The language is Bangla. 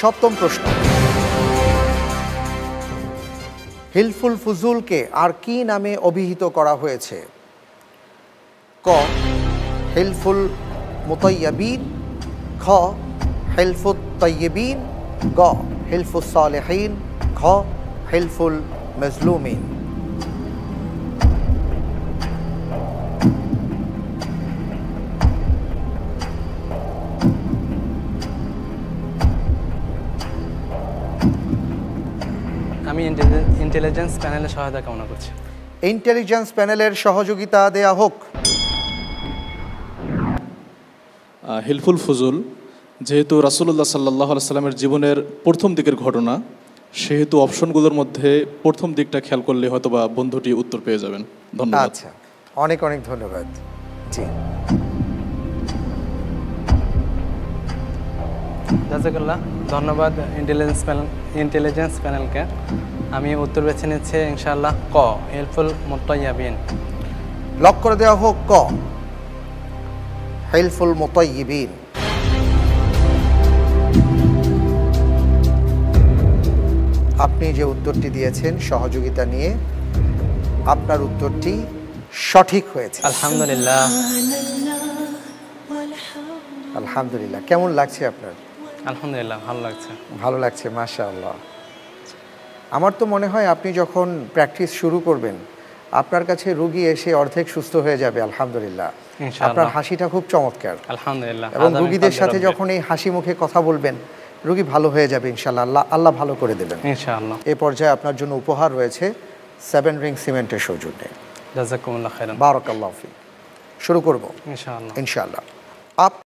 সপ্তম প্রশ্ন, হিলফুল ফুজুলকে আর কি নামে অভিহিত করা হয়েছে? ক হিলফুল মুতাইয়্যিবিন, খ হিলফুত তাইয়্যিবিন, গ হিলফুস সালিহিন, ঘ হিলফুল মাজলুমিন। আমি ইন্টেলিজেন্স প্যানেলের সহায়তা কামনা করছি। ইন্টেলিজেন্স প্যানেলের সহযোগিতা দেয়া হোক। হিলফুল ফুজুল যেহেতু রাসূলুল্লাহ সাল্লাল্লাহু আলাইহি সাল্লামের জীবনের প্রথম দিকের ঘটনা, সেহেতু অপশনগুলোর মধ্যে প্রথম দিকটা খেয়াল করলে হয়তোবা বন্ধুটি উত্তর পেয়ে যাবেন। ধন্যবাদ। আচ্ছা, অনেক অনেক ধন্যবাদ। জি, জাযাকাল্লাহ, ধন্যবাদ ইন্টেলিজেন্স প্যানেলকে। আমি উত্তর বেছে নিচ্ছি ইনশাআল্লাহ ক হিলফুল মুতাইয়্যিবিন। লক করে দেওয়া হোক ক হিলফুল মুতাইয়্যিবিন। আপনি যে উত্তরটি দিয়েছেন সহযোগিতা নিয়ে, আপনার উত্তরটি সঠিক হয়েছে। আলহামদুলিল্লাহ। আলহামদুলিল্লাহ। কেমন লাগছে আপনার? আলহামদুলিল্লাহ, ভালো লাগছে। ভালো লাগছে, মাশাআল্লাহ। আমার তো মনে হয় আপনি যখন প্র্যাকটিস শুরু করবেন, আপনার কাছে রোগী এসে অর্ধেক সুস্থ হয়ে যাবে। আলহামদুলিল্লাহ। ইনশাআল্লাহ। আপনার হাসিটা খুব চমৎকার। আলহামদুলিল্লাহ। এবং রোগীদের সাথে যখন এই হাসি মুখে কথা বলবেন, রোগী ভালো হয়ে যাবে ইনশাআল্লাহ। আল্লাহ ভালো করে দেবেন ইনশাআল্লাহ। এই পর্যায়ে আপনার জন্য উপহার রয়েছে 7 রিং সিমেন্টের সৌজন্যে। জাযাকুমুল্লাহ খাইরান। বারাকাল্লাহু ফিক। শুরু করব ইনশাআল্লাহ। ইনশাআল্লাহ।